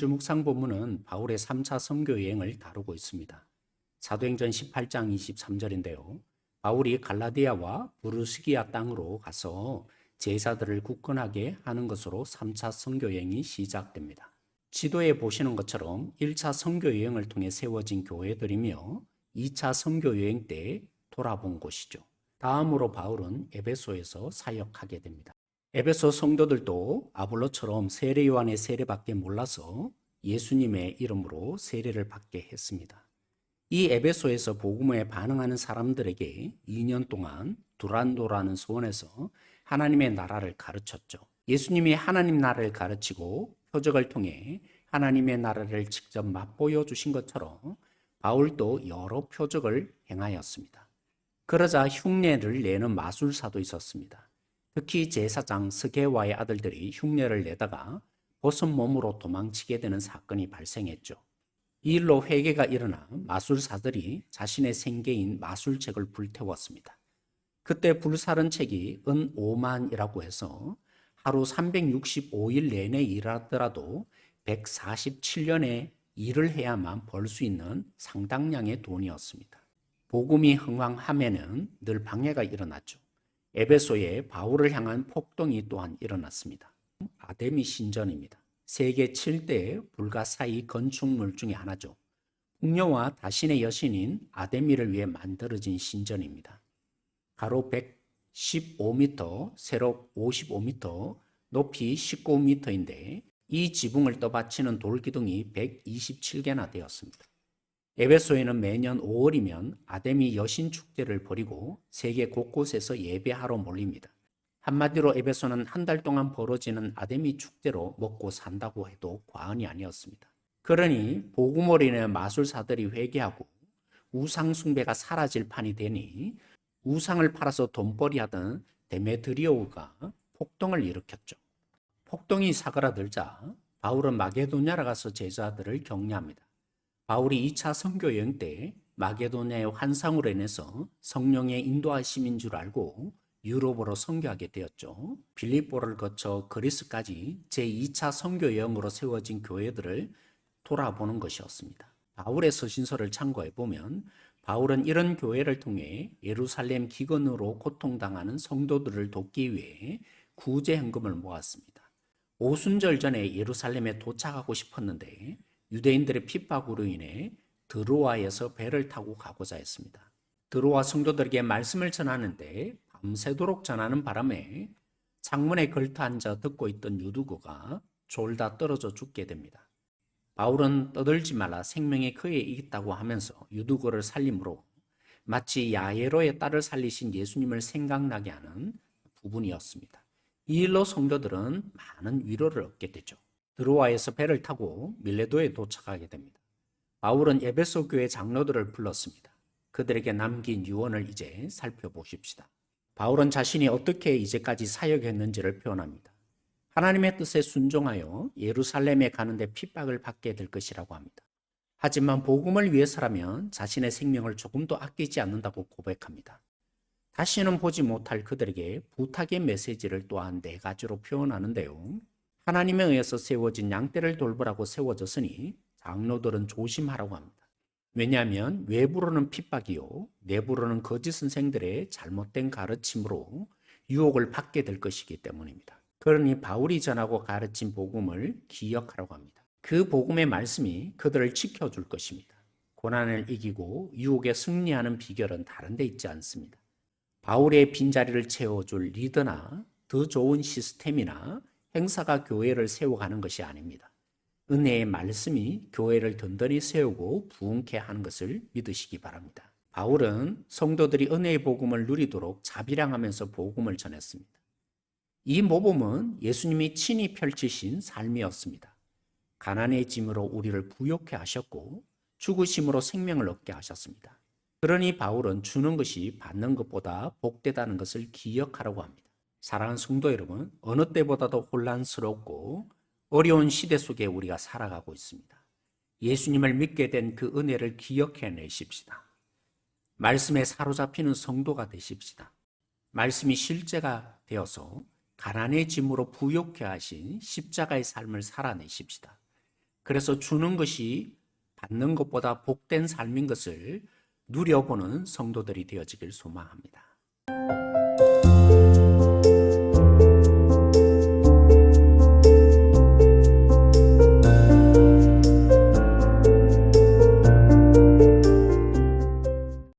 주 묵상 본문은 바울의 3차 선교 여행을 다루고 있습니다. 사도행전 18장 23절인데요. 바울이 갈라디아와 부르시기아 땅으로 가서 제자들을 굳건하게 하는 것으로 3차 선교 여행이 시작됩니다. 지도에 보시는 것처럼 1차 선교 여행을 통해 세워진 교회들이며 2차 선교 여행 때 돌아본 곳이죠. 다음으로 바울은 에베소에서 사역하게 됩니다. 에베소 성도들도 아볼로처럼 세례 요한의 세례밖에 몰라서 예수님의 이름으로 세례를 받게 했습니다. 이 에베소에서 복음에 반응하는 사람들에게 2년 동안 두란노라는 소원에서 하나님의 나라를 가르쳤죠. 예수님이 하나님 나라를 가르치고 표적을 통해 하나님의 나라를 직접 맛보여 주신 것처럼 바울도 여러 표적을 행하였습니다. 그러자 흉내를 내는 마술사도 있었습니다. 특히 제사장 스게와의 아들들이 흉내를 내다가 벗은 몸으로 도망치게 되는 사건이 발생했죠. 이 일로 회개가 일어나 마술사들이 자신의 생계인 마술책을 불태웠습니다. 그때 불사른 책이 은 5만이라고 해서 하루 365일 내내 일하더라도 147년의 일을 해야만 벌 수 있는 상당량의 돈이었습니다. 복음이 흥왕함에는 늘 방해가 일어났죠. 에베소에 바울을 향한 폭동이 또한 일어났습니다. 아데미 신전입니다. 세계 7대 불가사의 건축물 중에 하나죠. 풍요와 자신의 여신인 아데미를 위해 만들어진 신전입니다. 가로 115m, 세로 55m, 높이 19m인데 이 지붕을 떠받치는 돌기둥이 127개나 되었습니다. 에베소에는 매년 5월이면 아데미 여신 축제를 벌이고 세계 곳곳에서 예배하러 몰립니다. 한마디로 에베소는 한 달 동안 벌어지는 아데미 축제로 먹고 산다고 해도 과언이 아니었습니다. 그러니 복음으로 인해 마술사들이 회개하고 우상 숭배가 사라질 판이 되니 우상을 팔아서 돈벌이하던 데메드리오가 폭동을 일으켰죠. 폭동이 사그라들자 바울은 마게도냐로 가서 제자들을 격려합니다. 바울이 2차 선교 여행 때 마게도냐의 환상으로 인해서 성령의 인도하심인 줄 알고 유럽으로 선교하게 되었죠. 빌립보를 거쳐 그리스까지 제2차 선교 여행으로 세워진 교회들을 돌아보는 것이었습니다. 바울의 서신서를 참고해 보면 바울은 이런 교회를 통해 예루살렘 기근으로 고통당하는 성도들을 돕기 위해 구제 헌금을 모았습니다. 오순절 전에 예루살렘에 도착하고 싶었는데 유대인들의 핍박으로 인해 드로아에서 배를 타고 가고자 했습니다. 드로아 성도들에게 말씀을 전하는데 밤새도록 전하는 바람에 창문에 걸터 앉아 듣고 있던 유두고가 졸다 떨어져 죽게 됩니다. 바울은 떠들지 말라 생명이 그에 있다고 하면서 유두고를 살림으로 마치 야예로의 딸을 살리신 예수님을 생각나게 하는 부분이었습니다. 이 일로 성도들은 많은 위로를 얻게 되죠. 드로아에서 배를 타고 밀레도에 도착하게 됩니다. 바울은 에베소 교회 장로들을 불렀습니다. 그들에게 남긴 유언을 이제 살펴보십시다. 바울은 자신이 어떻게 이제까지 사역했는지를 표현합니다. 하나님의 뜻에 순종하여 예루살렘에 가는데 핍박을 받게 될 것이라고 합니다. 하지만 복음을 위해서라면 자신의 생명을 조금도 아끼지 않는다고 고백합니다. 다시는 보지 못할 그들에게 부탁의 메시지를 또한 4가지로 표현하는데요. 하나님에 의해서 세워진 양떼를 돌보라고 세워졌으니 장로들은 조심하라고 합니다. 왜냐하면 외부로는 핍박이요 내부로는 거짓 선생들의 잘못된 가르침으로 유혹을 받게 될 것이기 때문입니다. 그러니 바울이 전하고 가르친 복음을 기억하라고 합니다. 그 복음의 말씀이 그들을 지켜줄 것입니다. 고난을 이기고 유혹에 승리하는 비결은 다른 데 있지 않습니다. 바울의 빈자리를 채워줄 리더나 더 좋은 시스템이나 행사가 교회를 세워가는 것이 아닙니다. 은혜의 말씀이 교회를 든든히 세우고 부흥케 하는 것을 믿으시기 바랍니다. 바울은 성도들이 은혜의 복음을 누리도록 자비량하면서 복음을 전했습니다. 이 모범은 예수님이 친히 펼치신 삶이었습니다. 가난의 짐으로 우리를 부욕해 하셨고 죽으심으로 생명을 얻게 하셨습니다. 그러니 바울은 주는 것이 받는 것보다 복되다는 것을 기억하라고 합니다. 사랑하는 성도 여러분, 어느 때보다도 혼란스럽고 어려운 시대 속에 우리가 살아가고 있습니다. 예수님을 믿게 된 그 은혜를 기억해내십시다. 말씀에 사로잡히는 성도가 되십시다. 말씀이 실제가 되어서 가난의 짐으로 부욕해 하신 십자가의 삶을 살아내십시다. 그래서 주는 것이 받는 것보다 복된 삶인 것을 누려보는 성도들이 되어지길 소망합니다.